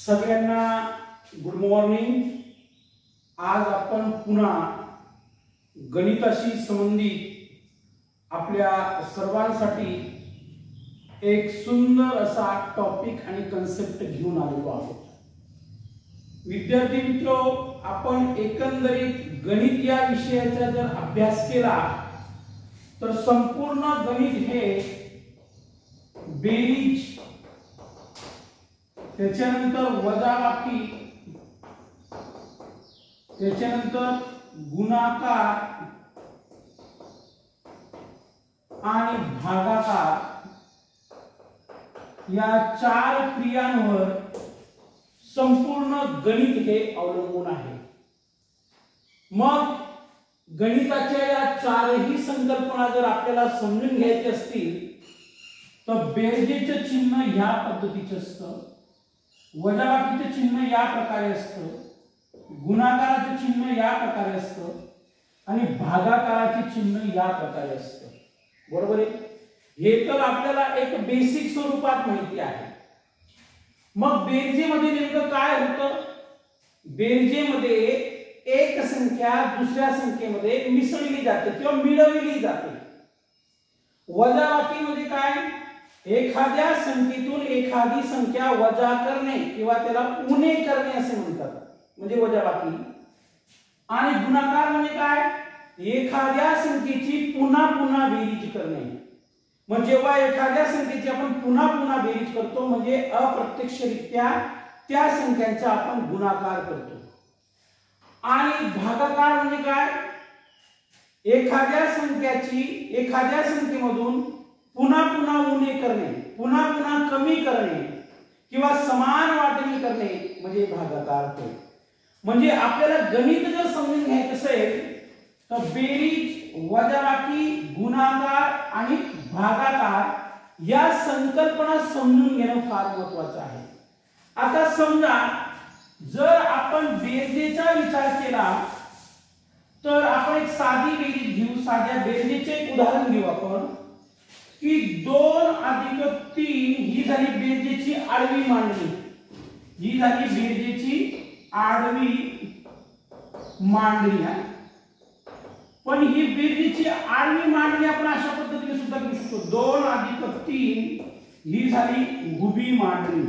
सगळ्यांना good morning. आज आपण पुन्हा गणिताशी संबंधित आपल्या सर्वांसाठी एक सुंदर असा टॉपिक आणि कन्सेप्ट घेऊन आलेलो आहोत। विद्यार्थी मित्रो, आपण एकंदरीत गणित या विषयाचा जर अभ्यास केला तर संपूर्ण गणित हे बेरीज, त्याच्यानंतर वजाबाकी, त्याच्यानंतर गुणाकार आणि भागाकार या चार क्रियांवर संपूर्ण गणित हे अवलंबून आहे। मग गणिताच्या या चारही संकल्पना जर आपल्याला समजून घ्यायची असतील तर बेरजेचे चिन्ह ह्या पद्धतीचे असतं, वजाबाकीचे चिन्ह या प्रकारे असतं, गुणाकाराचे चिन्ह या प्रकारे असतं आणि भागाकाराचे चिन्ह या प्रकारे असतं। बरोबर आहे? हे तर आपल्याला एक बेसिक स्वरूपात माहिती आहे। मग बेरजेमध्ये नेमकं काय होतं? बेरजेमध्ये एक संख्या दुसऱ्या संख्येमध्ये मिसळली जाते किंवा मिळवली जाते। वजाबाकीमध्ये काय? एखाद्या संख्येतून एखादी संख्या वजा करणे किंवा त्याला उणे करणे असे म्हणतात, म्हणजे वजाबाकी। आणि गुणाकार म्हणजे काय? एखाद्या संख्येची पुन्हा पुन्हा बेरीज करणे। म्हणजे जेव्हा एखाद्या संख्येची आपण पुन्हा पुन्हा बेरीज करतो म्हणजे अप्रत्यक्षरित्या त्या संख्यांचा आपण गुणाकार करतो। आणि भागाकार म्हणजे काय? एखाद्या संख्येमधून पुन्हा पुन्हा उणे करणे, पुन्हा पुन्हा कमी करणे किंवा समान वाटणी करणे म्हणजे भागाकार होय। म्हणजे आपल्याला गणित जर समजून घ्यायचं असेल तर बेरीज, वजाबाकी, गुणाकार आणि भागाकार या संकल्पना समजून घेणं फार महत्त्वाचं आहे। आता समजा जर आपण बेरजेचा विचार केला तर आपण एक साधी बेरीज घेऊ। साध्या बेरजेचे एक उदाहरण घेऊ आपण की 2 + 3 ही झाली बेरजेची आडवी मांडणी। ही झाली बेरजेची आडवी मांडणी आहे। पण ही बेरजेची आडवी मांडणी आपण अशा पद्धतीने सुद्धा घेऊ शकतो। 2 + 3 ही झाली उभी मांडणी।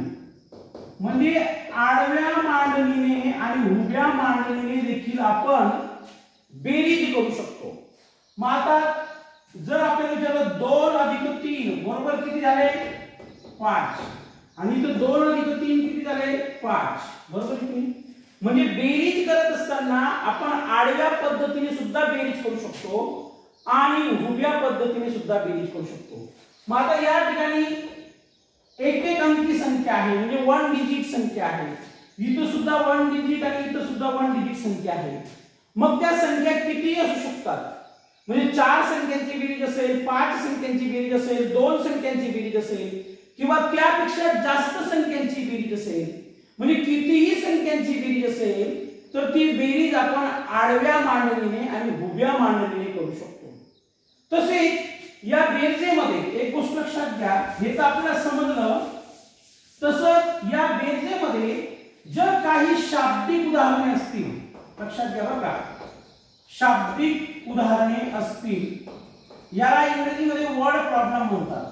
म्हणजे आडव्या मांडणीने आणि उभ्या मांडणीने देखील आपण बेरीज करू शकतो। मग आता जर आपल्याला विचारलं 2 + 3 बरोबर किती झाले? 5। आणि इथे 2 + 3 किती झाले? 5। बरोबर की? म्हणजे बेरीज करत असताना आपण आडव्या पद्धतीने सुद्धा बेरीज करू शकतो आणि उभ्या पद्धतीने सुद्धा बेरीज करू शकतो। मग आता या ठिकाणी एक अंकी संख्या आहे, म्हणजे 1 डिजिट संख्या आहे। इथे सुद्धा 1 डिजिट आणि इथे सुद्धा 1 डिजिट संख्या आहे। मग त्या संख्या किती असू शकतात? म्हणजे 4 संख्यांची बेरीज असेल, 5 संख्यांची बेरीज असेल, 2 संख्यांची बेरीज असेल किंवा त्यापेक्षा जास्त संख्यांची बेरीज असेल। म्हणजे कितीही संख्यांची बेरीज असेल तर ती बेरीज आपण आडव्या मांडणीने आणि उभ्या मांडणीने करू शकतो। तसेच या बेरजेमध्ये एक गोष्ट लक्षात घ्या, हे तर आपल्याला समजलं। तसंच या बेरजेमध्ये जर काही शाब्दिक उदाहरणे असतील, लक्षात घ्या बरं का, शाब्दिक उदाहरणे असतील, याला इंग्रजीमध्ये वर्ड प्रॉब्लेम म्हणतात।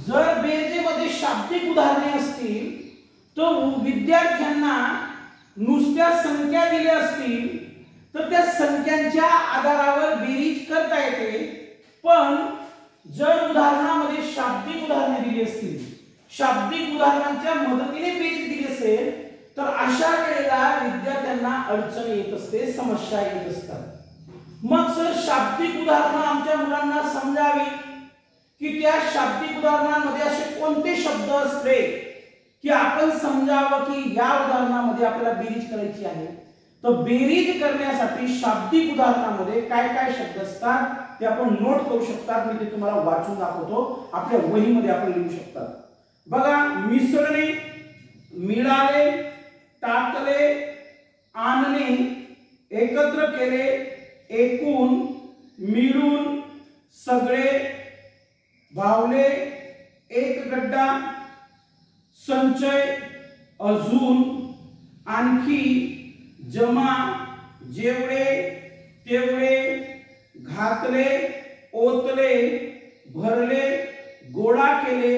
जर बेरजेमध्ये शाब्दिक उदाहरणे असतील तर विद्यार्थ्यांना नुसत्या संख्या दिल्या असतील तर त्या संख्यांच्या आधारावर बेरीज करता येते। पण जर उदाहरणामध्ये शाब्दिक उदाहरणे दिली असतील, शाब्दिक उदाहरणांच्या मदतीने बेरीज दिली असेल तर अशा वेळेला विद्यार्थ्यांना अडचण येत असते, समस्या येत असतात। मग सर शाब्दिक उदाहरणं आमच्या मुलांना समजावी की त्या शाब्दिक उदाहरणांमध्ये असे कोणते शब्द असले की आपण समजावं की या उदाहरणामध्ये आपल्याला बेरीज करायची आहे? तर बेरीज करण्यासाठी शाब्दिक उदाहरणामध्ये काय काय शब्द असतात ते आपण नोट करू शकतात। मी ते तुम्हाला वाचून दाखवतो, आपल्या वहीमध्ये आपण लिहू शकतात। बघा, मिसळणे, मिळाले, टाकले, आणणे, एकत्र केले, एकूण, मिळून, सगळे, भावले, एक गड्डा, संचय, अजून, आणखी, जमा, जेवढे, तेवढे, घातले, ओतले, भरले, गोळा केले,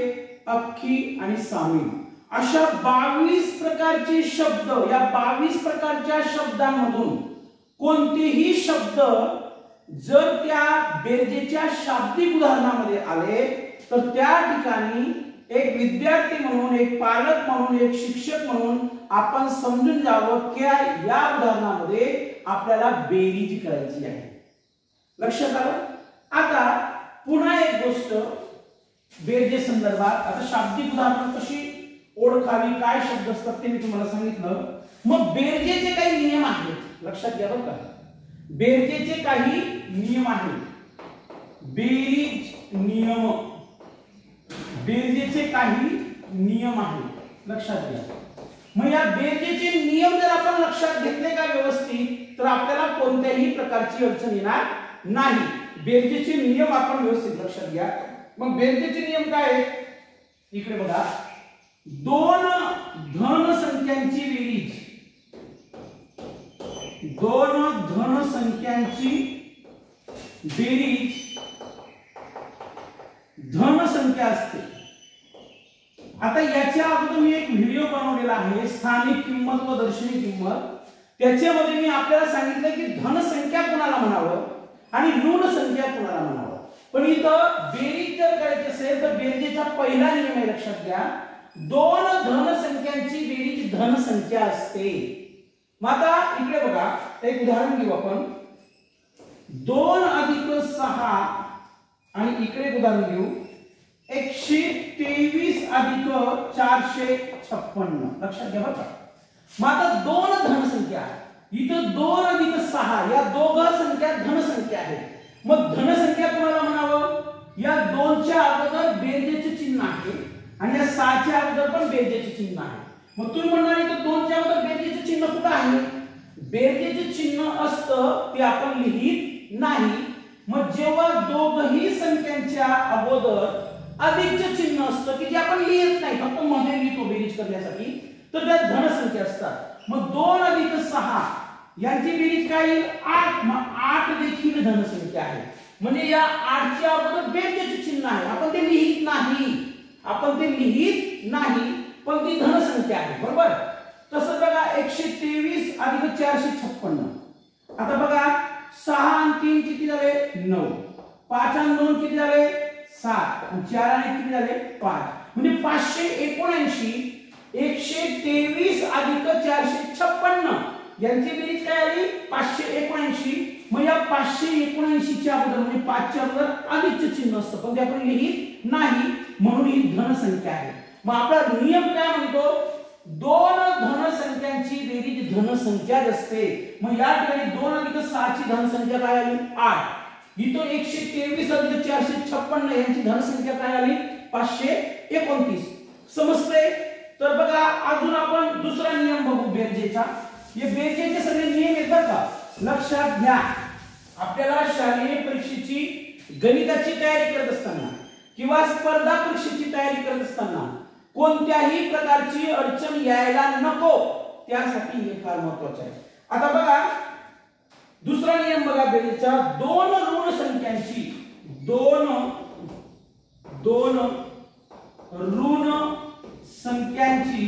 अख्खी आणि सामील अशा 22 प्रकारचे शब्द. या 22 प्रकारच्या शब्दांमधून कोणतेही शब्द जर त्या बेरजेच्या शाब्दिक उदाहरणामध्ये आले तर त्या ठिकाणी एक विद्यार्थी म्हणून, एक पालक म्हणून, एक शिक्षक म्हणून आपण समजून जावं की या उदाहरणामध्ये आपल्याला बेरीज करायची आहे. लक्षात आलं. आता पुन्हा एक गोष्ट बेरजे संदर्भात. आता शाब्दिक उदाहरण कशी ओळखावी, काय शब्द असतात ते मी तुम्हाला सांगितलं. मग बेरजेचे काही नियम आहेत, लक्षात घ्या बरं का. बेरजेचे काही नियम आहेत. बेरीज नियम, बेरजेचे काही नियम आहेत, लक्षात घ्या. मग या बेरजेचे नियम जर आपण लक्षात घेतले का व्यवस्थित तर आपल्याला कोणत्याही प्रकारची अडचण येणार नाही. बेरजेचे नियम आपण व्यवस्थित लक्षात घ्या. मग बेरजेचे नियम काय आहेत? इकडे बघा. दोन धन संख्यांची बेरीज, दोन धन संख्यांची बेरीज धन संख्या असते. आता याच्या अगोदर मी एक व्हिडिओ बनवलेला आहे, स्थानिक किंमत व दर्शनी किंमत. त्याच्यामध्ये मी आपल्याला सांगितलं की धन संख्या कोणाला म्हणावं आणि ऋण संख्या कोणाला म्हणावं. पण इथं बेरीज जर करायची असेल तर बेरजेचा पहिला नियम आहे, लक्षात घ्या. दोन धन संख्यांची बेरीज धन संख्या असते. मग आता इकडे बघा, एक उदाहरण घेऊ आपण. 2 अधिक 6 आणि इकडे उदाहरण घेऊ 123 अधिक 456. लक्षात घ्या बघा. मग आता दोन धन संख्या, इथं 2 अधिक 6 या दोघा संख्या धन संख्या आहेत. मग धन संख्या कोणाला म्हणावं? या 2च्या अगोदर बेरजेचे चिन्ह आहे आणि या 6च्या अगोदर पण बेरजेचे चिन्ह आहे. मग तुम्ही म्हणणार की 2च्या अगोदर बेरजेचे चिन्ह कुठे आहे? बेरजेचे चिन्ह असतं ते आपण लिहित नाही. मग जेव्हा दोघही संख्यांच्या अगोदर अधिकचे चिन्ह असतं की जे आपण लिहित नाही, फक्त मध्ये लिहितो बेरीज करण्यासाठी, तर त्या धन संख्या असतात. मग 2 अधिक 6 यांची बेरीज काय येईल? 8. मग 8 देखील धन संख्या आहे. म्हणजे या 8च्या अगोदर बेरजेचे चिन्ह आहे, आपण ते लिहित नाही, आपण ते लिहित नाही, पण ती धन संख्या आहे. बरोबर. तसं बघा 123 अधिक 456. आता बघा 6 आणि 3 किती झाले? 9. 5 आणि 2 किती झाले? 7. आणि 4 आणि 1 किती झाले? 5. म्हणजे 579. 123 अधिक 456 यांची बेरीज काय आली? 579. मग या 579 च्या अगोदर म्हणजे 5 च्या अगोदर अधिकचे चिन्ह असतं, पण ते आपण लिहित नाही, म्हणून ही धन संख्या आहे. मग आपला नियम काय म्हणतो? दोन धन संख्यांची बेरीज धन संख्या असते. मग या ठिकाणी 2 अधिक 6 ची धन संख्या काय आली? 8. इथं 123 अधिक 456 यांची धन संख्या काय आली? 529. समजते? तर बघा अजून आपण दुसरा नियम बघू बेरजेचा. हे बेरजेचे सगळे नियम येतात का? लक्षात घ्या. आपल्याला शालेय परीक्षेची गणिताची तयारी करत असताना किंवा स्पर्धा परीक्षेची तयारी करत असताना कोणत्याही प्रकारची अडचण यायला नको, त्यासाठी हे फार महत्त्वाचे आहे. आता बघा दुसरा नियम बघा बेरीजचा. दोन ऋण संख्यांची, दोन ऋण संख्यांची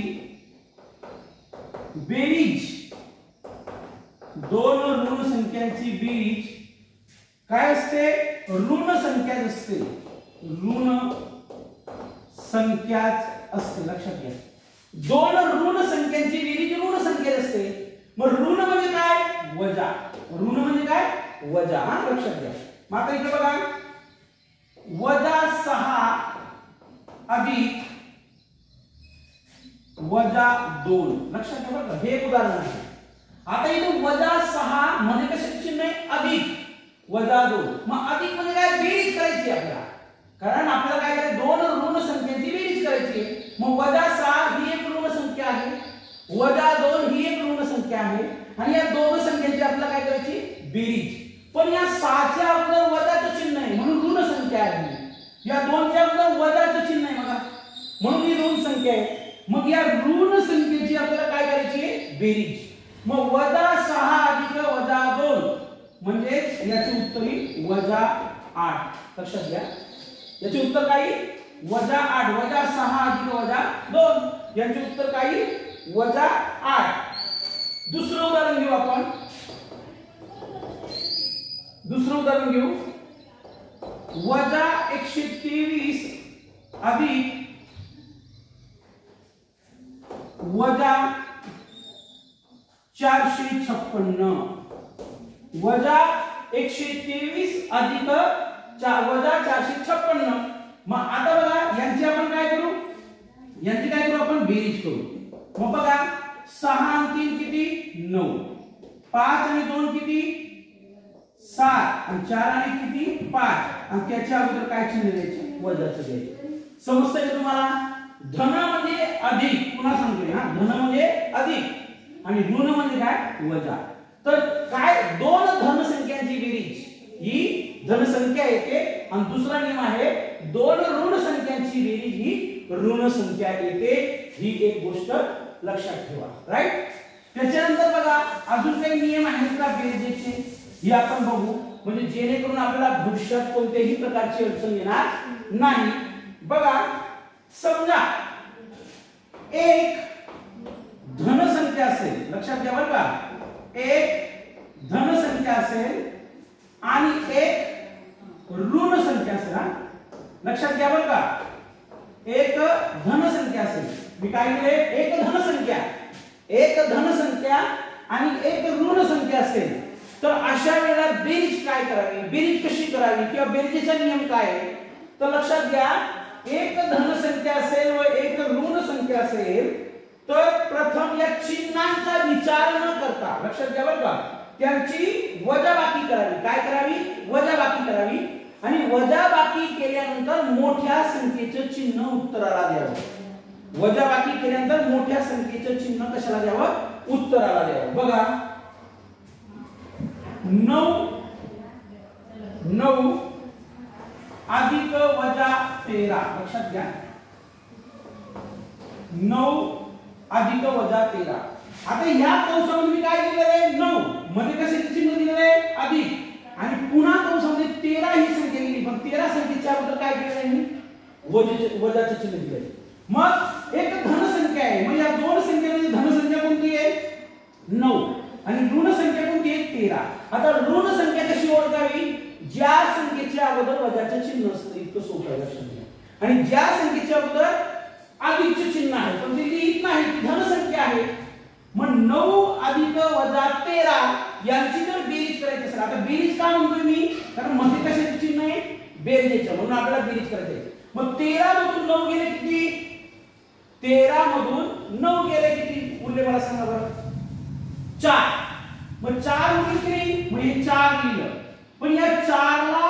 बेरीज, दोन ऋण संख्यांची बेरीज काय असते? ऋण संख्या असते, ऋण संख्याच असते. लक्षात घ्या. दोन ऋण संख्यांची बेरीज ऋण संख्या असते. मग ऋण म्हणजे काय? वजा. ऋण म्हणजे काय? वजा. हा लक्षात घ्या. मग आता इथे बघा -6 अधिक -2. लक्षात घ्या बघा, हे उदाहरण आहे. आता इथे -6 म्हणजे कशाचे चिन्ह आहे? अधिक. -2 मग अधिक म्हणजे काय? बेरीज करायची आपल्याला, कारण आपल्याला काय करायचं? दोन ऋण संख्यांची बेरीज करायची आहे. मग -6 ही एक ऋण संख्या आहे, -2 ही एक ऋण संख्या आहे, आणि या दोन संख्यांची आपल्याला काय करायची? बेरीज. पण या 6च्या अगोदर वजाचं चिन्ह आहे म्हणून ऋण संख्या आहे. या 2च्या अगोदर वजाचं चिन्ह आहे बघा, म्हणून ही ऋण संख्या आहे. मग या ऋण संख्येची आपल्याला काय करायची आहे, बेरीज. मग -6 अधिक -2 म्हणजे याचे उत्तर येईल -8. लक्षात घ्या, याचे उत्तर काय येईल -8. -6 अधिक -2 याचे उत्तर काय येईल -8. दुसरं उदाहरण घेऊ आपण. -123 अधिक -456. -123 अधिक -456. मग आता बघा यांची आपण काय करू, आपण बेरीज करू. मग बघा 6 आणि 3 किती 9, 5 आणि 2 किती 7 आणि 4 आणि किती 5 आणि त्याच्या अगोदर काय चिन्ह द्यायचे, वजाचं द्यायचे. समजतंय का तुम्हाला? धन म्हणजे अधिक, पुन्हा सांगतोय हा, धन म्हणजे अधिक आणि ऋण म्हणजे काय, वजा. तर काय, दोन धन संख्यांची बेरीज ही धन संख्या येते आणि दुसरा नियम आहे दोन ऋण संख्यांची बेरीज ही ऋण संख्या येते. ही एक गोष्ट लक्षात ठेवा. राईट. त्याच्यानंतर बघा अजून काही नियम आहेत का बेरजेचे, हे आपण बघू, म्हणजे जेणेकरून आपल्याला भविष्यात कोणत्याही प्रकारची अडचण येणार नाही. बघा समजा एक धन संख्या असेल, लक्षात घ्या बरं का, एक धन संख्या असेल आणि एक ऋण संख्या असेल. हा लक्षात घ्या बरं का, एक धन संख्या असेल, मी काय केले, एक धन संख्या आणि एक ऋण संख्या असेल, तर अशा वेळेला बेरीज काय करावी, बेरीज कशी करावी किंवा बेरजेचा नियम काय आहे. तर लक्षात घ्या, एक धन संख्या असेल व एक ऋण संख्या असेल तर प्रथम या चिन्हांचा विचार न करता, लक्षात घ्या बरं का, त्यांची वजाबाकी करावी. काय करावी, वजाबाकी करावी. आणि वजाबाकी केल्यानंतर मोठ्या संख्येचं चिन्ह उत्तराला द्यावं. वजाबाकी केल्यानंतर मोठ्या संख्येचं चिन्ह कशाला द्यावं, उत्तराला द्यावं. बघा 9 अधिक -13. लक्षात घ्या 9 अधिक -13. आता या कंसामध्ये मी काय दिलेलं आहे, 9 मध्ये कशाचे चिन्ह दिलेलं आहे, अधिक, आणि पुन्हा कंसामध्ये 13 ही संख्या दिली, पण 13 संख्येच्या अगोदर काय केलेलं आहे, मी वजाचे चिन्ह दिले. मग एक धन संख्या आहे, मग या दोन संख्येमध्ये धन संख्या कोणती आहे 9 आणि ऋण संख्या कोणती आहे 13. आता ऋण संख्या कशी ओळखावी, ज्या संख्येच्या अगोदर वजाचे चिन्ह असतं, इतकं सोपं आहे लक्षात घ्या. आणि ज्या संख्येच्या अगोदर अधिकचे चिन्ह आहे पण ती लिहित नाही, ती धन संख्या आहे. मग 9 अधिक -13 यांची जर बेरीज करायची असेल, आता बेरीज का म्हणतोय मी, कारण मध्ये कशाचे चिन्ह आहे, बेरजेचं, म्हणून आपल्याला बेरीज करायची आहे. मग 13 मधून 9 गेले किती, 13 मधून 9 गेले किती, उरले मला सांगा बरं, 4. मग 4 उरले किती, मग हे 4 लिहिलं, पण या 4 ला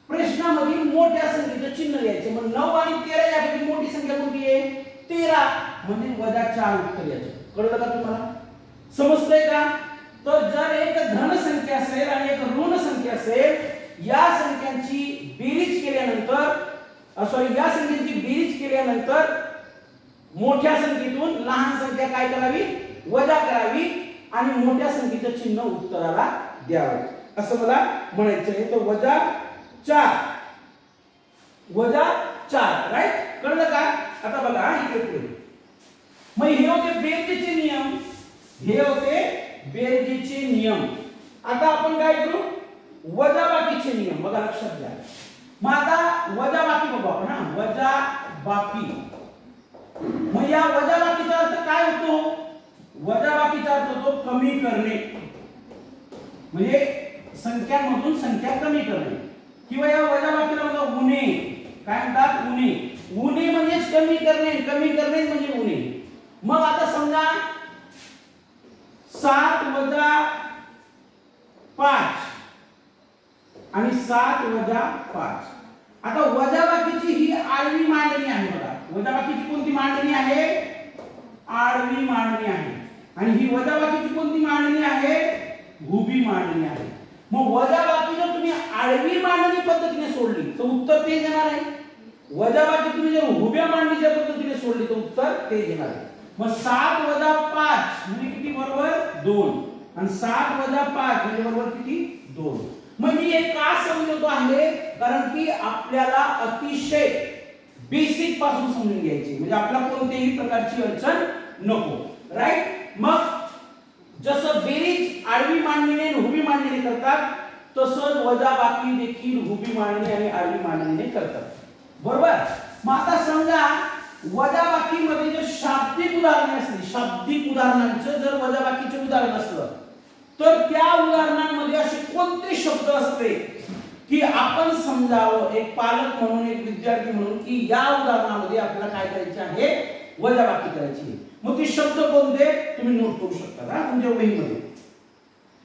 प्रश्नामध्ये मोठ्या संख्येचं चिन्ह द्यायचं. मग 9 आणि 13 यापैकी मोठी संख्या कोणती आहे, 13, म्हणजे -4 उत्तर याचं. कळलं का तुम्हाला, समजतंय का? तर जर एक धन संख्या असेल आणि एक ऋण संख्या असेल, या संख्यांची बेरीज केल्यानंतर मोठ्या संख्येतून लहान संख्या काय करावी, वजा करावी आणि मोठ्या संख्येचं चिन्ह उत्तराला द्यावं, असं मला म्हणायचं आहे. तर -4 राईट. कळलं का? आता बघा इकडे पुढे, मग हे होते बेरजेचे नियम. आता आपण काय करू, वजाबाकीचे नियम. बघा लक्षात घ्या. मग आता वजाबाकी बघू आपण. वजाबाकी, मग या वजाबाकीचा अर्थ काय होतो, वजाबाकीचा अर्थ होतो कमी करणे, म्हणजे संख्यांमधून संख्या कमी करणे. किंवा या वजाबाकीला म्हणतात उणे. काय म्हणतात, उणे म्हणजे कमी करणे म्हणजे उणे. मग आता समजा 7 - 5 आणि 7 - 5. आता वजाबाकीची ही आडवी मांडणी आहे. बघा वजाबाकीची कोणती मांडणी आहे, आडवी मांडणी आहे. आणि ही वजाबाकीची कोणती मांडणी आहे, उभी मांडणी आहे. मग वजाबाकी जर तुम्ही आडवी मांडणी पद्धतीने सोडली तर उत्तर ते येणार आहे. वजाबाकी तुम्ही जर उभ्या मांडणीच्या पद्धतीने सोडली तर उत्तर ते येणार आहे. मग 7 - 5 म्हणजे किती बरोबर 2 आणि 7 - 5 म्हणजे बरोबर किती 2. मग मी हे का समजवतो आहे कारण की आपल्याला अतिशय बेसिक पासून समजून घ्यायची म्हणजे आपल्याला कोणत्याही प्रकारची अडचण नको. राईट. मग जसं बेरीज आडवी मांडणीने आणि उभी मांडणीने करतात तसंच वजाबाकी देखील उभी मांडणी आणि आडवी मांडणीने करतात. बरोबर. मग आता समजा वजाबाकीमध्ये जे शाब्दिक उदाहरणे असली शाब्दिक उदाहरणांचं जर वजाबाकीचे उदाहरण असलं तर त्या उदाहरणांमध्ये असे कोणते शब्द असते की आपण समजावं एक पालक म्हणून एक विद्यार्थी म्हणून की या उदाहरणामध्ये आपल्याला काय करायचे आहे वजाबाकी करायची आहे. मग ते शब्द कोणते तुम्ही नोट करू शकता ना तुमच्या वहीमध्ये.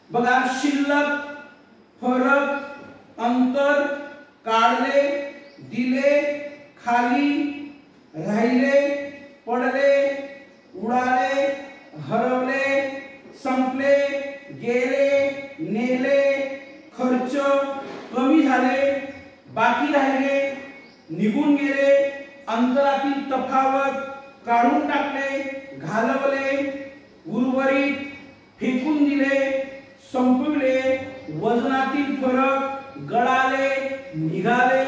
बघा शिल्लक, फरक, अंतर, काढले, दिले, खाली, राहिले, पडले, उडाले, हरवले, संपले, गेले, नेले, खर्च, कमी झाले, बाकी राहिले, निघून गेले, अंतरातील तफावत, काढून टाकले, घालवले, उर्वरित, फेकून दिले, संपविले, वजनातील फरक, गळाले, निघाले,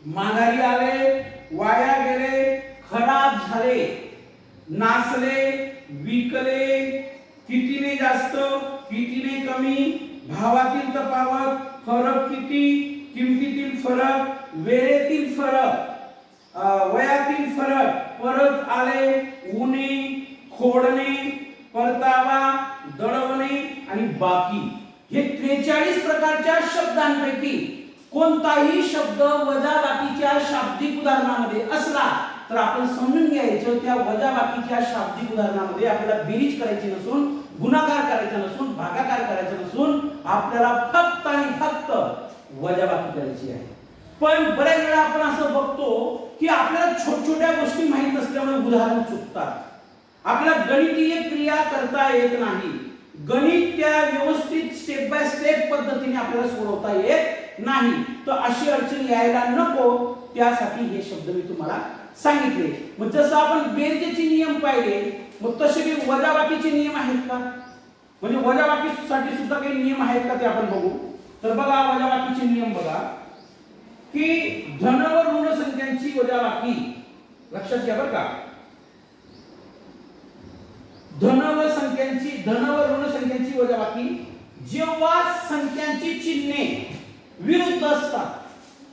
माघारी आले, वाया गेले, खराब झाले, नासले, विकले, कितीने जास्त, कितीने कमी, भावातील तफावत, फरक किती, किमतीतील फरक, वेळेतील फरक, वयातील फरक, परत आले, उणे, खोडणे, परतावा, दळवणे आणि बाकी. हे 43 प्रकारच्या शब्दांपैकी कोणताही शब्द वजाबाकीच्या शाब्दिक उदाहरणामध्ये असला तर आपण समजून घ्यायचं त्या वजाबाकीच्या शाब्दिक उदाहरणामध्ये आपल्याला बेरीज करायची नसून गुणाकार करायचा नसून भागाकार करायचा नसून आपल्याला फक्त आणि फक्त वजाबाकी करायची आहे. पण बऱ्याच वेळा आपण असं बघतो की आपल्याला छोट्या गोष्टी माहित नसल्यामुळे उदाहरण चुकतात. आपल्याला गणितीय क्रिया करता येत नाही. गणित त्या व्यवस्थित स्टेप बाय स्टेप पद्धतीने आपल्याला सोडवता येत नाही. तर अशी अडचण यायला नको त्यासाठी हे शब्द मी तुम्हाला सांगितले. मग जसं आपण बेरजेचे नियम पाहिले मग तसे काही वजाबाकीचे नियम आहेत का म्हणजे वजाबाकीसाठी सुद्धा काही नियम आहेत का ते आपण बघू. तर बघा वजाबाकीचे नियम बघा की धन व ऋण संख्यांची वजाबाकी लक्षात घ्या बरं का. धन व ऋण संख्यांची वजाबाकी जेव्हा संख्यांची चिन्हे विरुद्ध असतात.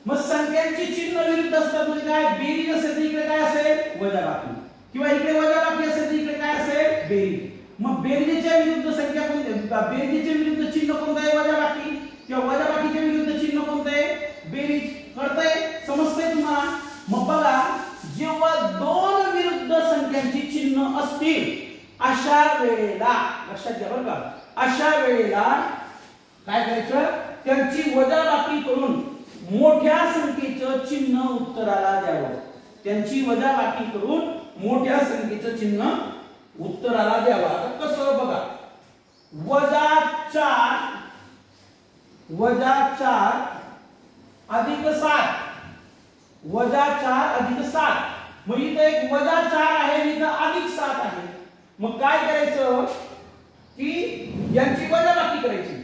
मग संख्यांची चिन्ह विरुद्ध असतात म्हणजे काय बेरीज असेल तर इकडे काय असेल वजाबाकी किंवा इकडे वजाबाकी असेल तर इकडे काय असेल बेरीज. मग बेरीजच्या विरुद्ध संख्या कोणती बेरीजच्या विरुद्ध चिन्ह कोणतं आहे वजाबाकी किंवा वजाबाकीच्या विरुद्ध चिन्ह कोणतं आहे बेरीज. कळतंय समजतंय तुम्हाला. मग बघा जेव्हा दोन विरुद्ध संख्यांची चिन्ह असतील अशा वेळेला लक्षात घ्या बरं का अशा वेळेला काय करायचं त्यांची वजाबाकी करून मोठ्या संख्येचं चिन्ह उत्तराला द्यावं. त्यांची वजाबाकी करून मोठ्या संख्येचं चिन्ह उत्तराला द्यावं. आता कसं बघा -4 अधिक 7 -4 अधिक 7 मग इथं एक -4 आहे इथं अधिक 7 आहे. मग काय करायचं की यांची वजाबाकी करायची.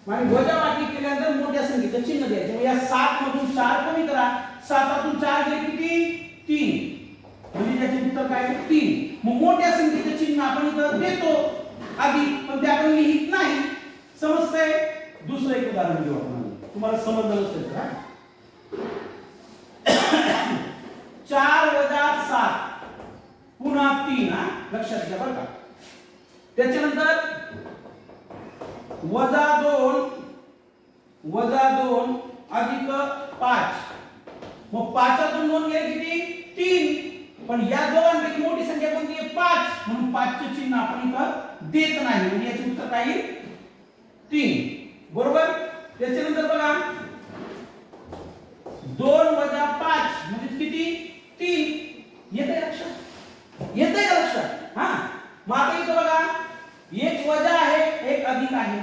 आणि वजाबाकी केल्यानंतर मोठ्या संख्येचं चिन्ह द्यायचं. मग या 7 मधून 4 कमी करा. 7तून 4 गेले किती 3 म्हणजे त्याचे उत्तर काय 3. मग मोठ्या संख्येचं चिन्ह आपण इथं देतो आधी पण ते आपण लिहित नाही. समजतंय. दुसरं एक उदाहरण घेऊ आपण तुम्हाला समजलं नसेल का. 4 - 7 पुन्हा 3 लक्षात घ्या बरं का. त्याच्यानंतर -2 अधिक 5 मग 5तून 2 गेले किती 3 पण या दोघांपैकी मोठी संख्या कोणती आहे 5 म्हणून 5चे चिन्ह आपण इथं देत नाही म्हणजे याचे उत्तर काय 3 बरोबर. त्याच्यानंतर बघा 2 - 5 म्हणजे किती 3 येतंय का लक्षात. हा मग आता इथं बघा एक वजा आहे एक अधिक आहे.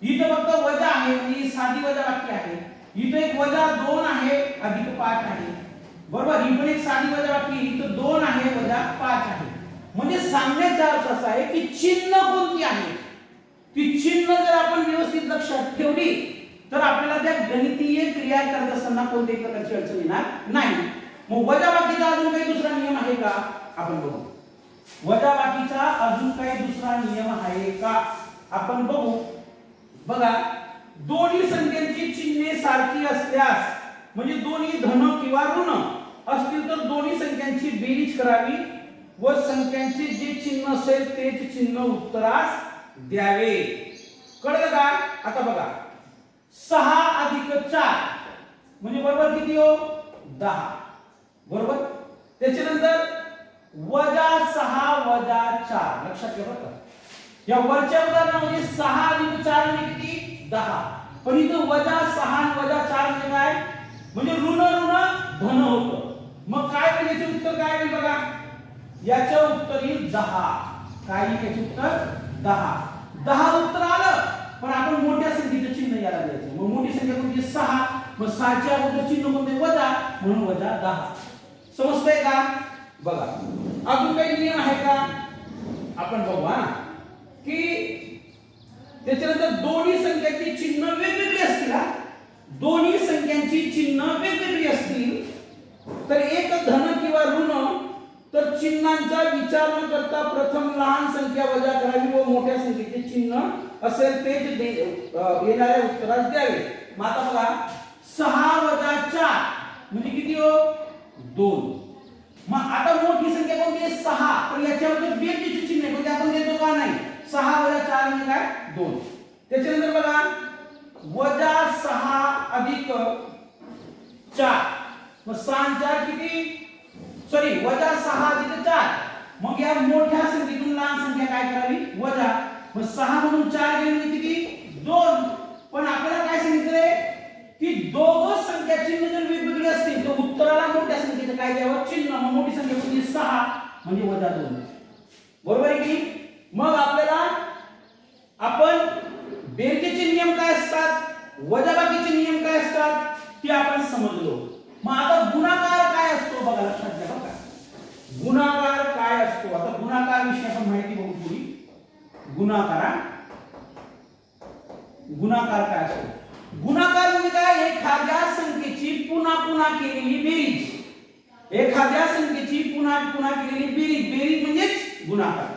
इथं फक्त वजा आहे म्हणजे साधी वजाबाकी आहे. इथं एक -2 आहे अधिक 5 आहे. बरोबर, ही पण एक साधी वजाबाकी, तर 2 आहे वजा 5 आहे. म्हणजे सांगण्याचा अर्थ असा आहे की चिन्ह कोणती आहे ती चिन्ह जर आपण व्यवस्थित लक्षात ठेवली तर आपल्याला त्या गणितीय क्रिया करत असताना कोणत्याही प्रकारची अडचण येणार नाही. मग वजाबाकीचा अजून काही दुसरा नियम आहे का आपण बघू. वजाबाकीचा अजून काही दुसरा नियम आहे का आपण बघू. बघा, दोन्ही संख्यांची चिन्हे सारखी असल्यास म्हणजे दोन्ही धन किंवा ऋण असतील तर दोन्ही संख्यांची बेरीज करावी व संख्यांचे जे चिन्ह असेल तेच चिन्ह उत्तरास द्यावे. कळलं का. आता बघा, 6 अधिक 4 म्हणजे बरोबर किती हो 10. बरोबर. त्याच्यानंतर वजा 6 वजा 4 लक्षात ठेवा का. या वरच्या उदाहरणामध्ये 6 अधिक 4 म्हणजे किती 10. पण इथं वजा 6 आणि वजा 4 म्हणजे काय म्हणजे ऋण ऋण धन होतं. मग काय होईल याचे उत्तर काय होईल बघा. याचं उत्तर येईल 10. काय येईल याचे उत्तर 10. 10 उत्तर आलं पण आपण मोठ्या संख्येचं चिन्ह याला द्यायचं. मग मोठी संख्या कोणती 6. मग 6 च्या अगोदर चिन्ह कोणते वजा म्हणून वजा 10. समजतंय का. बघा अजून काही नियम आहे का आपण बघू हा की त्याच्यानंतर दोन्ही संख्यांची चिन्ह वेगवेगळी असतील. दोन्ही संख्यांची चिन्ह वेगवेगळी असतील तर एक धन किंवा ऋण तर चिन्हांचा विचार न करता प्रथम लहान संख्या वजा करावी व मोठ्या संख्येचे चिन्ह असेल तेच येणाऱ्या उत्तरास द्यावे. मग आता बघा 6 वजा 4 म्हणजे किती हो 2. मग आता मोठी संख्या कोणती आहे 6 पण याच्यावर बेरीजचे चिन्ह आहे पण आपण देतो का नाही. 6 वजा 4 म्हणजे काय 2. त्याच्यानंतर बघा वजा 6 अधिक 4 मग 6 आणि 4 किती सॉरी वजा 6 अधिक 4. मग या मोठ्या संख्येतून लहान संख्या काय करावी वजा. मग 6 म्हणून 4 गेले म्हणजे किती 2. पण आपल्याला काय सांगितलंय की दोघं संख्या चिन्ह जर वेगवेगळी असतील तर उत्तराला मोठ्या संख्येचं काय द्यावं चिन्ह. मग मोठी संख्या कोणती 6 म्हणजे वजा 2. बरोबर आहे की. मग आपल्याला आपण बेरजेचे नियम काय असतात वजाबाकीचे नियम काय असतात ते आपण समजलो. मग आता गुणाकार काय असतो बघा लक्षात घ्या बघा. गुणाकार काय असतो. आता गुणाकार विषयी आपण माहिती बघू थोडी. गुणाकार काय असतो. गुणाकार म्हणजे काय एखाद्या संख्येची पुन्हा पुन्हा केलेली बेरीज. एखाद्या संख्येची पुन्हा पुन्हा केलेली बेरीज. बेरीज म्हणजेच गुणाकार.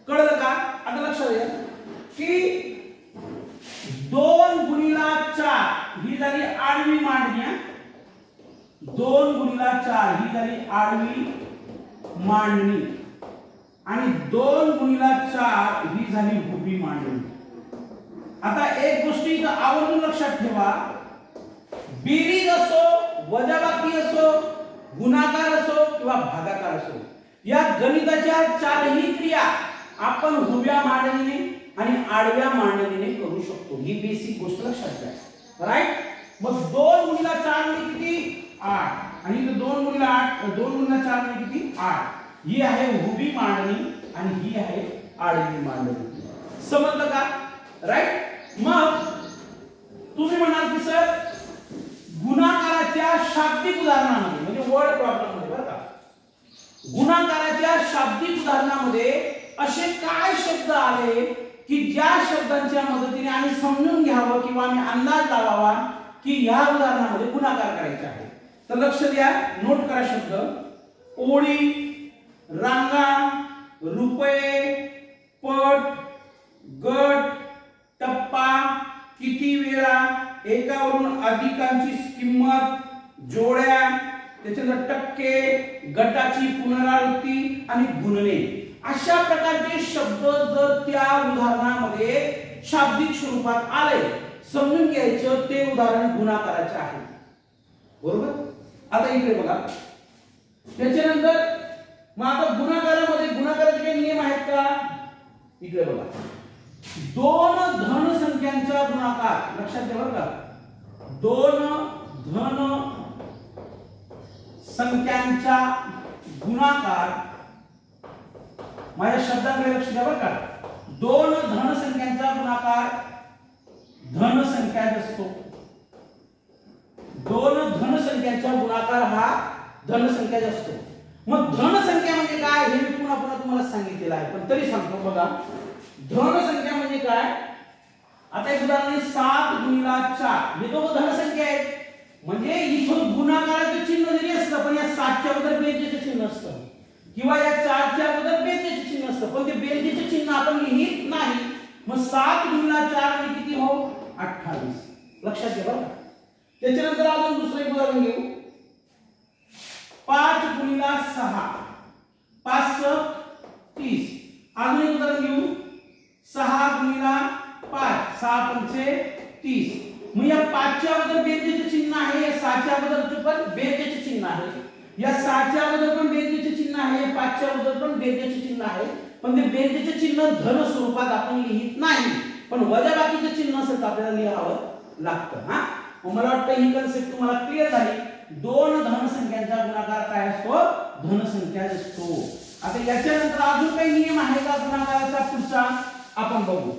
कळलं का. आता लक्षात घ्या की 2 गुणिला 4 ही झाली आडवी मांडणी. 2 गुणिला 4 ही झाली आडवी मांडणी आणि 2 गुणिला 4 ही झाली उभी मांडणी. आता एक गोष्ट इथं आवर्जून लक्षात ठेवा. बेरीज असो वजाबाकी असो गुणाकार असो किंवा भागाकार असो या गणिताच्या चारही क्रिया आपण उभ्या मांडणीने आणि आडव्या मांडणीने करू शकतो. ही बेसिक गोष्ट लक्षात घ्या. राईट. मग 2 गुणिला 4 म्हणजे किती 8 आणि इथे 2 गुणिला 8 2 गुणिला 4 म्हणजे किती 8. ही आहे उभी मांडणी आणि ही आहे आडवी मांडणी. समजलं का. राईट. मग तुम्ही म्हणाल की सर गुणाकाराच्या शाब्दिक उदाहरणामध्ये म्हणजे वर्ड प्रॉब्लेम मध्ये बरं का गुणाकाराच्या शाब्दिक उदाहरणामध्ये असे काय शब्द आले की ज्या शब्दांच्या मदतीने आम्ही समजून घ्यावं किंवा आम्ही अंदाज लावावा की ह्या उदाहरणामध्ये गुणाकार करायचा आहे. तर लक्ष द्या नोट करा शब्द. ओळी रांगा रुपये पट गट टप्पा किती वेळा एकावरून अधिकांची किंमत जोड्या त्याच्यानंतर टक्के गटाची पुनरावृत्ती आणि गुणने अशा प्रकारचे शब्द जर त्या उदाहरणामध्ये शाब्दिक स्वरूपात आले समजून घ्यायचं ते उदाहरण गुणाकाराचे आहे. बरोबर. आता इकडे बघा त्याच्यानंतर मग आता गुणाकारामध्ये गुणाकाराचे काही नियम आहेत का इकडे बघा. 2 धन संख्यांचा गुणाकार लक्षात ठेवा का. 2 धन संख्यांचा गुणाकार माझ्या शब्दाकडे लक्ष द्या बरं का. 2 धन संख्यांचा गुणाकार धन संख्या असतो. 2 धन संख्यांचा गुणाकार हा धनसंख्या असतो. मग धनसंख्या म्हणजे काय हे मी पुन्हा पुन्हा तुम्हाला सांगितलेलं आहे, पण तरी सांगतो बघा. धनसंख्या म्हणजे काय? आता एक उदाहरण आहे 7 गुणिला 4 हे दोघं धनसंख्या आहेत. म्हणजे इथं गुणाकाराचं चिन्ह जरी असलं पण या 7 च्या अगोदर बेरजेचं चिन्ह असतं किंवा या 4 च्या अगोदर बेरजेचं चिन्ह असतं, पण ते बेरजेचं चिन्ह आपण लिहित नाही. मग 7 गुणिला 4 म्हणजे किती हो? 28. लक्षात घ्या बरं. त्याच्यानंतर अजून दुसरं एक उदाहरण घेऊ. 5 गुणिला 6 5 30. अजून एक उदाहरण घेऊ. 6 गुणिला 5 6 पंचे 30. मग या 5 च्या अगोदर बेरजेचे चिन्ह आहे, या 6 च्या अगोदर पण बेरजेचे चिन्ह आहे, या 6 च्या अगोदर पण बेरजेचे चिन्ह आहे, या 5 च्या अगोदर पण बेरजेचे चिन्ह आहे. पण ते बेरजेचे चिन्ह धन स्वरूपात आपण लिहित नाही, पण वजाबाकीचे चिन्ह असेल तर आपल्याला लिहावं लागतं. हा, मला वाटतं ही कन्सेप्ट तुम्हाला क्लिअर झाली. दोन धनसंख्यांचा गुणाकार काय असतो? धनसंख्या असतो. आता याच्यानंतर अजून काही नियम आहे का गुणाकाराचा? पुढचा आपण बघू.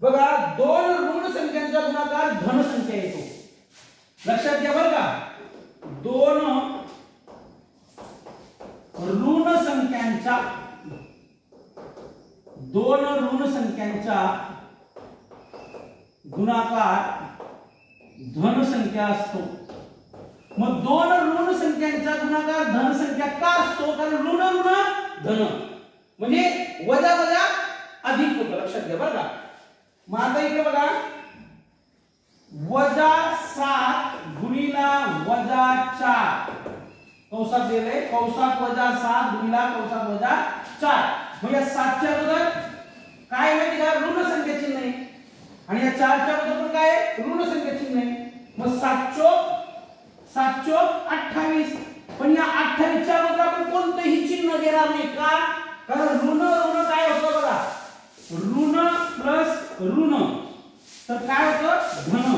बघा, दोन ऋण संख्यांचा गुणाकार धनसंख्या येतो. लक्षात घ्या बरं का. दोन ऋण संख्यांचा गुणाकार धनसंख्या असतो. मग दोन ऋण संख्यांचा गुणाकार धनसंख्या का असतो? कारण ऋण ऋण धन म्हणजे वजा वजा अधिक होतं. लक्षात घ्या बरं का. मग आता इकडे बघा, -7 गुणिला -4 कंसात दिले, कंसात -7 गुणिला कंसात -4. मग या 7 च्या अगोदर काय माहिती का? ऋण संख्या चिन्ह आहे, आणि या 4 च्या अगोदर पण काय? ऋण संख्या चिन्ह आहे. मग 7 चोक 28. पण या 28 च्या अगोदर आपण कोणतेही चिन्ह देणार नाही. का? कारण ऋण ऋण काय होतं बघा, ऋण प्लस ऋण तर काय होतं? धन.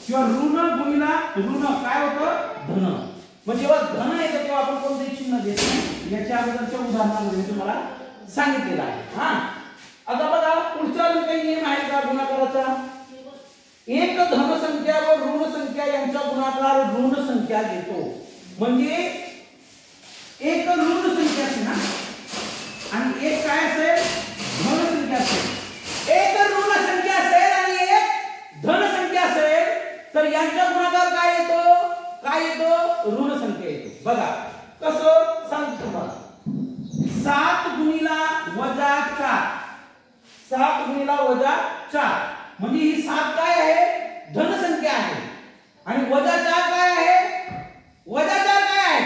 किंवा ऋण गुणिला ऋण काय होतं? धन. मग जेव्हा धन येतं तेव्हा आपण कोणतेही चिन्ह देत नाही. याच्या अगोदरच्या उदाहरणामध्ये मी तुम्हाला सांगितलेलं आहे. हा, आता बघा पुढचा जो काही नियम आहे का गुणाकाराचा, एक धनसंख्या व ऋण संख्या यांचा गुणाकार ऋण संख्या देतो. म्हणजे एक ऋण संख्या असेल ना आणि एक काय असेल? धन संख्या असेल. एक ऋण संख्या असेल आणि एक धन संख्या असेल तर यांचा गुणाकार काय येतो? काय येतो? ऋण संख्या येतो. बघा कसं सांगतो तुम्हाला. 7 गुणिला -4 7 गुणिला -4 म्हणजे ही 7 काय आहे? धन संख्या आहे. आणि -4 काय आहे? -4 काय आहे?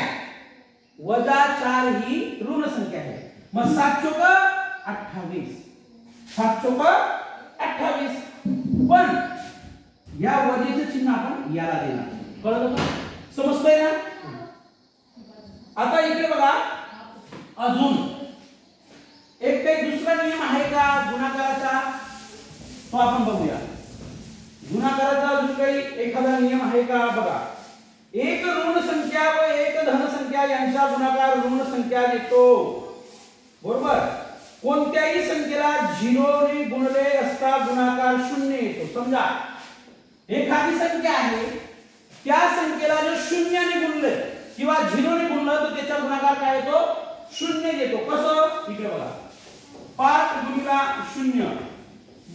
-4 ही ऋण संख्या आहे. मग 7 चोक 28. 7 चोक 28. पण या वजेचं चिन्ह आपण याला देणार. कळलं का? समजतंय ना? आता इकडे बघा, अजून एक काही दुसरा नियम आहे का गुणाकाराचा? तो आपण बघूया. गुणाकाराचा अजून काही एखादा नियम आहे का? बघा, एक ऋण संख्या व एक धन संख्या यांचा गुणाकार ऋण संख्या देतो. बरोबर. कोणत्याही संख्येला 0 ने गुणले असता गुणाकार 0 येतो. समजा एखादी संख्या आहे, त्या संख्येला जर 0 ने गुणले किंवा 0 ने गुणलं तर त्याचा गुणाकार काय येतो? 0 येतो. कसं? इकडे बघा, 5 गुणिला 0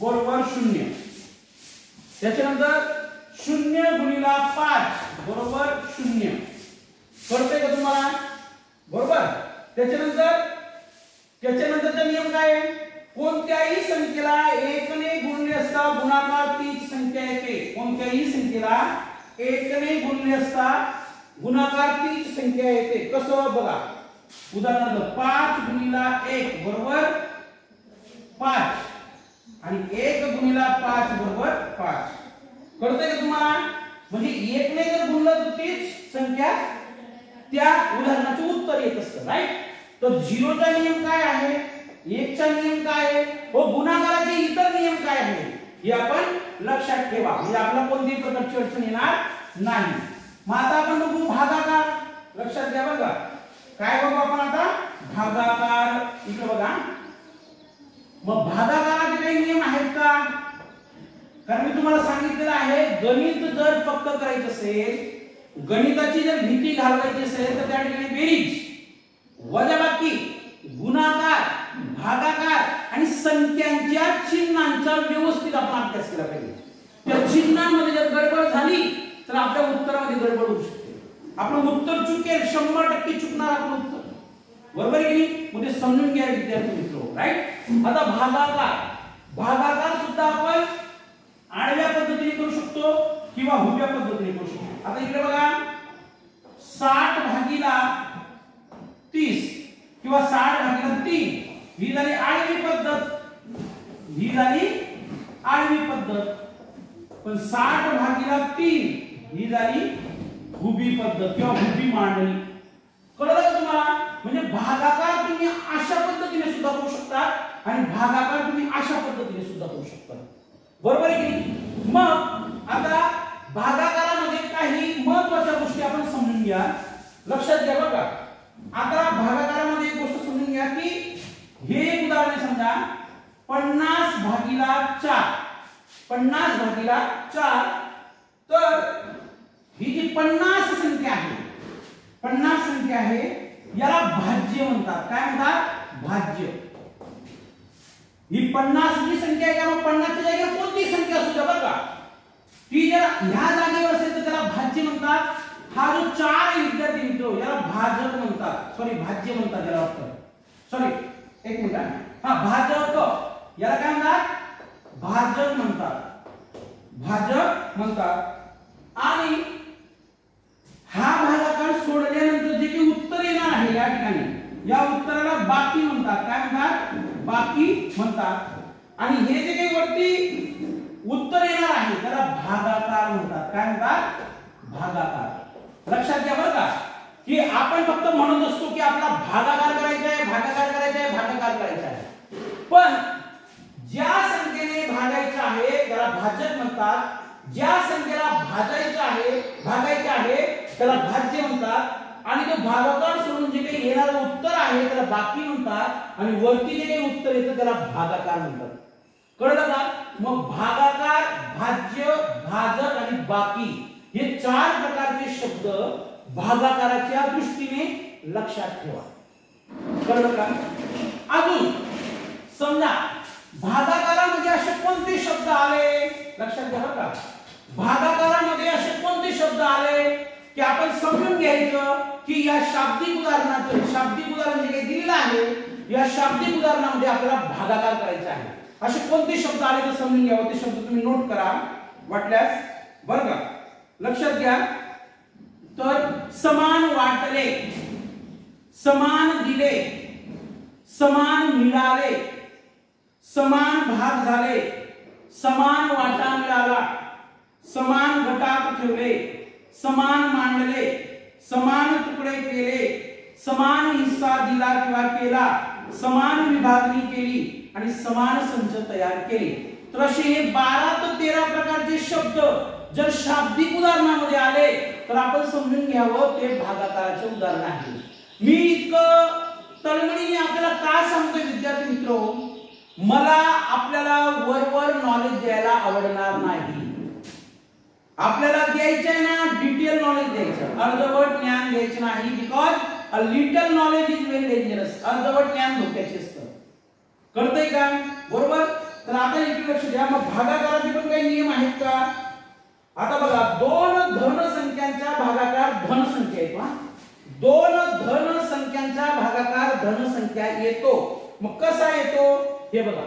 बरोबर 0. त्याच्यानंतर 0 गुणिला 5 बरोबर 0. कळतंय का तुम्हाला? बरोबर. त्याच्यानंतरचा नियम काय आहे? कोणत्याही संख्येला 1 ने गुणले असता गुणाकार तीच संख्या येते. कोणत्याही संख्येला 1 ने गुणले असता गुणाकार तीच संख्या येते. कसं? बघा, उदाहरणार्थ 5 गुणिला 1 बरोबर 5 आणि 1 गुणिला 5 बरोबर 5. कळतंय का तुम्हाला? म्हणजे 1 ने जर गुणलं तर तीच संख्या त्या उदाहरणाचे उत्तर येत असतं. राईट. तर 0 चा नियम काय आहे? 1 चा नियम काय आहे? व गुणाकाराचे इतर नियम काय आहेत हे आपण लक्षात ठेवा. म्हणजे आपल्याला कोणतीही प्रकारची अडचण येणार नाही. मग आता आपण बघू भागाकार. लक्षात घ्या बघा. काय बघू आपण आता? भागाकार. इकडे बघा. मग भागाकाराचे काही नियम आहेत का? कारण मी तुम्हाला सांगितलेलं आहे, गणित जर फक्त करायचं असेल गणिताची जर भीती घालवायची असेल तर त्या ठिकाणी बेरीज, वजाबाकी, गुणाकार, भागाकार आणि संख्यांच्या चिन्हांचा व्यवस्थित आपण अभ्यास केला पाहिजे. त्या चिन्हांमध्ये जर गडबड झाली तर आपल्या उत्तरामध्ये गडबड होऊ शकते. आपलं उत्तर चुकेल, 100% चुकणार आपलं उत्तर. बरोबर आहे की म्हणजे समजून घ्या विद्यार्थी मित्र. राईट. आता भागाकार सुद्धा आपण आडव्या पद्धतीने करू शकतो किंवा उभ्या पद्धतीने करू शकतो. आता इकडे बघा 60 भागीला 30 किंवा 60 भागीला 3 ही झाली आडवी पद्धत, ही झाली आडवी पद्धत. पण 60 भागीला 3 ही झाली उभी पद्धत किंवा उभी मांडणी. कळलं का तुम्हाला? म्हणजे भागाकार तुम्ही अशा पद्धतीने सुद्धा करू शकता आणि भागाकार तुम्ही अशा पद्धतीने सुद्धा करू शकता. बरोबर आहे की? मग आता भागाकारामध्ये काही महत्त्वाच्या गोष्टी आपण समजून घ्या. लक्षात घ्या बघा. आता भागाकारामध्ये एक गोष्ट समजून घ्या की हे एक उदाहरण समजा 50 भागीला 4, 50 भागीला 4. तर ही जी 50 संख्या आहे, 50 संख्या आहे याला भाज्य म्हणतात. काय म्हणतात? भाज्य. ही 50 जी संख्या आहे मग 50 च्या जागेवर कोणती संख्या असू द्या बरं का, ती जर ह्या जागेवर असेल तर त्याला भाज्य म्हणतात. हा जो 4 विद्यार्थी मित्र याला भाजक म्हणतात. सॉरी भाज्य म्हणतात याला वाटतं. सॉरी एक मिनिट. हा भाजक याला काय म्हणतात? भाजक म्हणतात. भाजक म्हणतात. आणि हा भागाकार सोडल्यानंतर जे काही उत्तर येणार आहे या ठिकाणी या उत्तराला बाकी म्हणतात. काय म्हणतात? बाकी म्हणतात. आणि हे जे काही वरती उत्तर येणार आहे त्याला भागाकार म्हणतात. काय म्हणतात? भागाकार. लक्षात घ्या बरं का की आपण फक्त म्हणत असतो की आपला भागाकार करायचा आहे, भागाकार करायचा आहे, भागाकार करायचा आहे. पण ज्या संख्येने भागायचं आहे त्याला भाजक म्हणतात. ज्या संख्येला भागायचं आहे त्याला भाज्य म्हणतात. आणि तो भागाकार सोडून जे काही येणारं उत्तर आहे त्याला बाकी म्हणतात. आणि वरती जे काही उत्तर येतं त्याला भागाकार म्हणतात. कळलं का? मग भागाकार, भाज्य, भाजक आणि बाकी हे 4 प्रकारचे शब्द भागाकाराच्या दृष्टीने लक्षात ठेवा. कळलं का? अजून समजा भागाकारामध्ये असे कोणते शब्द आले लक्षात घ्या बरं का. भागाकारामध्ये असे कोणते शब्द आले की आपण समजून घ्यायचं की या शाब्दिक उदाहरणाचं शाब्दिक उदाहरण जे काही दिलेलं आहे या शाब्दिक उदाहरणामध्ये आपल्याला भागाकार करायचा आहे. असे कोणते शब्द आले तर समजून घ्यावं. ते शब्द तुम्ही नोट करा वाटल्यास बरं का. लक्षात घ्या. तर समान वाटले, समान दिले, समान मिळाले, समान भाग झाले, समान वाटा मिळाला, समान गटात ठेवले, समान मांडले, समान तुकडे केले, समान हिस्सा दिला किंवा केला, समान विभागणी केली आणि समान संच तयार केले. तर असे हे 12 ते 13 प्रकारचे शब्द जर शाब्दिक उदाहरणामध्ये आले तर आपण समजून घ्यावं ते भागाकाराचे उदाहरण आहे. मी इतकं तळमळीने आपल्याला का सांगतोय विद्यार्थी मित्र, मला आपल्याला वरवर नॉलेज द्यायला आवडणार नाही. आपल्याला द्यायचं आहे ना डिटेल नॉलेज द्यायचं, अर्धवट ज्ञान द्यायचं नाही. Because a little knowledge is very dangerous. अर्धवट ज्ञान धोक्याचे असतं. कळतंय का? बरोबर. तर आता इकडे लक्ष द्या. मग भागाकाराचे पण काही नियम आहेत का? आता बघा 2 धन संख्यांचा भागाकार धन संख्या येतो. 2 धन संख्यांचा भागाकार धन संख्या येतो. मग कसा येतो हे बघा.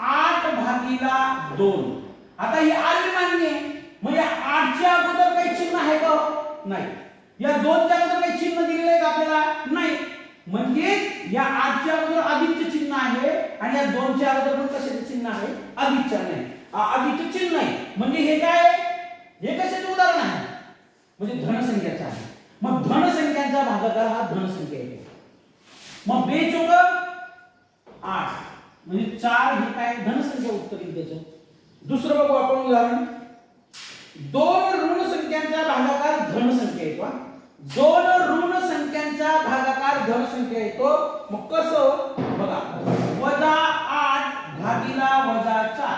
8 भागीला 2. आता ही आली मान्य आहे. मग या 8 च्या अगोदर काही चिन्ह आहे का? नाही. या 2 च्या अगोदर काही चिन्ह दिलेले आहे का आपल्याला? नाही. म्हणजे या 8 च्या अगोदर अधिकचे चिन्ह आहे आणि या 2 च्या अगोदर पण कशाचे चिन्ह आहे? अधिकचे नाही. अधिकचे चिन्ह नाही. म्हणजे हे काय? हे कशाचे उदाहरण आहे? म्हणजे धन संख्याचे आहे. मग धन संख्यांचा भागाकार हा धन संख्या आहे. मग 2 चौक 8 म्हणजे 4 हे काय धन संख्या उत्तर येईल त्याचं. दुसरं बघू आपण उदाहरण. 2 ऋण संख्यांचा भागाकार धन संख्या येतो. 2 ऋण संख्यांचा भागाकार धन संख्या येतो. मग कसं बघा. -8 भागीला -4.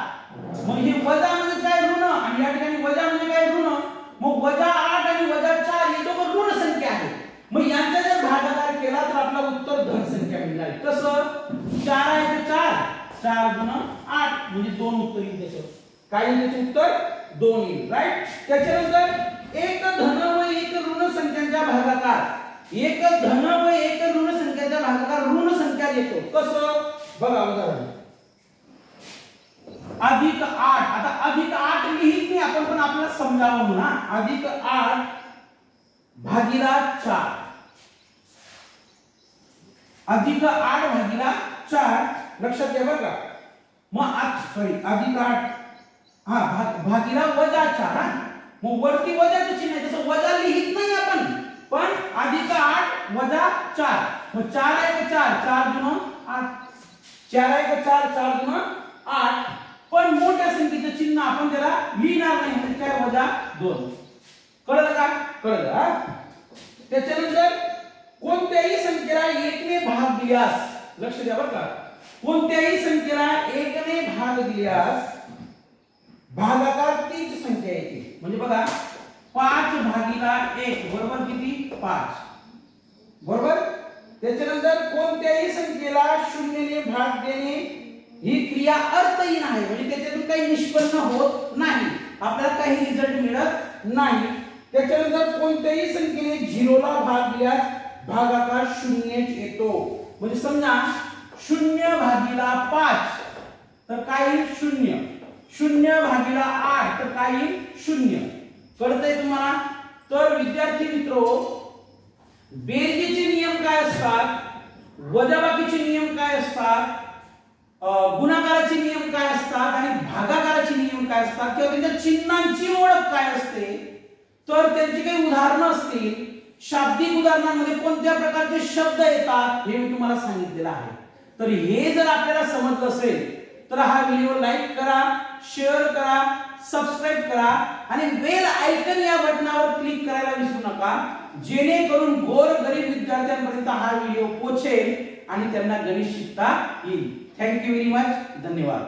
मग हे वजा म्हणजे काय? ऋण. आणि या ठिकाणी वजा म्हणजे काय? ऋण. मग -8 आणि -4 4 आहे तर 4, 4 2 8 म्हणजे 2 उत्तर येईल त्याच्यावर. काय येईल त्याचे उत्तर? 2 येईल. राईट. त्याच्यानंतर एक धन व एक ऋण संख्यांचा भागाकार, एक धन व एक ऋण संख्यांचा भागाकार ऋण संख्या देतो. कसं? बघा उदाहरण अधिक 8. आता अधिक 8 लिहित नाही आपण, पण आपल्याला समजावं म्हणा. अधिक 8 भागिला 4, अधिक 8 भागिला 4 लक्षात घ्या बरं का. मग अधिक 8 भागिला वजा 4. मग वरती वजाचं चिन्ह आहे, तसं वजा लिहित नाही आपण, पण अधिक 8 वजा 4. मग 4 आहे 4, 4 2 8, 4 आहे 4, 4 2 8. पण मोठ्या संख्येचं चिन्ह आपण त्याला लिहिणार नाही, म्हणजे काय? वजा 2. कळलं का? कळलं. त्याच्यानंतर कोणत्याही संख्येला 1 ने भाग दिल्यास, लक्ष द्या बरं का, कोणत्याही संख्येला 1 ने भाग दिल्यास भागाकार तीच संख्या येते. म्हणजे बघा 5 भागिला 1 बरोबर किती? 5. बरोबर. त्याच्यानंतर कोणत्याही संख्येला 0 ने भाग देणे ही क्रिया अर्थहीन आहे, म्हणजे त्याच्यातून काही निष्पन्न होत नाही, आपल्याला काही रिझल्ट मिळत नाही. त्याच्यानंतर कोणत्याही संख्येने 0 ला भाग दिल्यास भागाकार 0 येतो. म्हणजे समजा 0 भागिला 5 तर काय येईल? 0. 0 भागिला 8 तर काय येईल? 0. कळतंय तुम्हाला? तर विद्यार्थी मित्रो, बेरजेचे नियम काय असतात, वजाबाकीचे नियम काय असतात, गुणाकाराचे नियम काय असतात आणि भागाकाराचे नियम काय असतात, किंवा त्यांच्या चिन्हांची ओळख काय असते, तर त्यांची काही उदाहरणं असतील, शाब्दिक उदाहरणांमध्ये कोणत्या प्रकारचे शब्द येतात हे मी तुम्हाला सांगितलेलं आहे. तर हे जर आपल्याला समजलं असेल तर हा व्हिडिओ लाईक करा, शेअर करा, सबस्क्राइब करा आणि बेल आयकॉन या बटनावर क्लिक करायला विसरू नका, जेणेकरून गोरगरीब विद्यार्थ्यांपर्यंत हा व्हिडिओ पोहोचेल आणि त्यांना गणित शिकता येईल. Thank you very much. धन्यवाद.